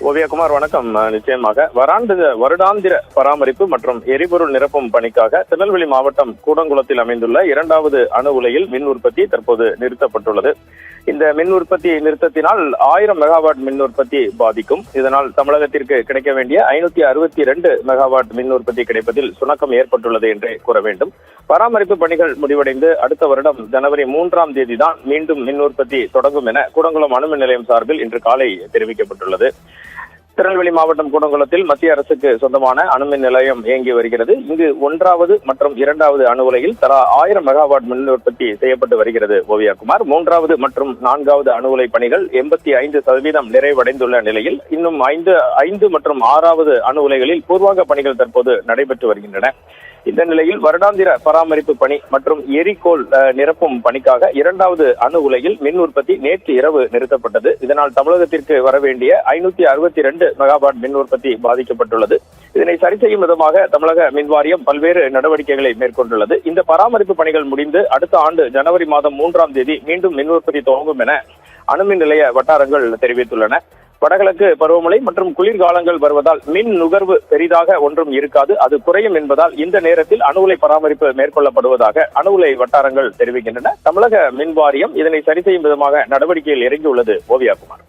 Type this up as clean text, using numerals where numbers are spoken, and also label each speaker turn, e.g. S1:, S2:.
S1: ஓவியகுமார் வணக்கம். நிச்சயமாக வருடாந்திர பராமரிப்பு மற்றும் எரிபொருள் நிரப்பும் பணிக்காக திருநெல்வேலி மாவட்டம் கூடங்குளத்தில் அமைந்துள்ள 2வது அணு உலையில் மின் உற்பத்தி தற்போது நிறுத்தப்பட்டுள்ளது. இந்த மின் உற்பத்தி நிறுத்தத்தினால் 1000 மெகாவாட் மின் உற்பத்தி பாதிக்கும். இதனால் தமிழகத்திற்கு கிடைக்க வேண்டிய 562 மெகாவாட் மின் உற்பத்தி கிடைப்பதில் சுணக்கம் ஏற்பட்டுள்ளது என்றே கூற வேண்டும். பராமரிப்பு பணிகள் முடிவடைந்து அடுத்த வருடம் ஜனவரி 3ஆம் தேதி தான் மீண்டும் மின் உற்பத்தி தொடங்கும் என கூடங்குளம் அணுமின் நிலையம் சார்பில் இன்று காலை தெரிவிக்கப்பட்டுள்ளது. திருநெல்வேலி மாவட்டம் கூடங்குளத்தில் மத்திய அரசுக்கு சொந்தமான அணுமின் நிலையம் இயங்கி வருகிறது. இங்கு 1வது மற்றும் 2வது அணு உலையில் தலா 1000 மெகாவாட் மின் உற்பத்தி செய்யப்பட்டு வருகிறது. ஓவியகுமார், 3வது மற்றும் 4வது அணு உலை பணிகள் 85% நிறைவடைந்துள்ள நிலையில் இன்னும் 5 மற்றும் 6வது அணு உலைகளில் பூர்வாங்க பணிகள் தற்போது நடைபெற்று வருகின்றன. இந்த நிலையில் வருடாந்திர பராமரிப்பு பணி மற்றும் எரிகோல் நிரப்பும் பணிக்காக 2வது அணு உலையில் மின் உற்பத்தி நேற்று இரவு நிறுத்தப்பட்டது. இதனால் தமிழகத்திற்கு வரவேண்டிய 562 மெகாவாட் மின் உற்பத்தி பாதிக்கப்பட்டுள்ளது. இதனை சரி செய்யும் விதமாக தமிழக மின்வாரியம் பல்வேறு நடவடிக்கைகளை மேற்கொண்டுள்ளது. இந்த பராமரிப்பு பணிகள் முடிந்து அடுத்த ஆண்டு ஜனவரி மாதம் 3ஆம் தேதி மீண்டும் மின் உற்பத்தி துவங்கும் என அணுமின் நிலைய வட்டாரங்கள் தெரிவித்துள்ளன. வடகிழக்கு பருவமழை மற்றும் குளிர்காலங்கள் வருவதால் மின் நுகர்வு பெரிதாக ஒன்றும் இருக்காது, அது குறையும் என்பதால் இந்த நேரத்தில் அணு உலை பராமரிப்பு மேற்கொள்ளப்படுவதாக அணு உலை வட்டாரங்கள் தெரிவிக்கின்றன. தமிழக மின் வாரியம் இதனை சரி செய்யும் விதமாக நடவடிக்கையில் இறங்கியுள்ளது. ஓவியகுமார்.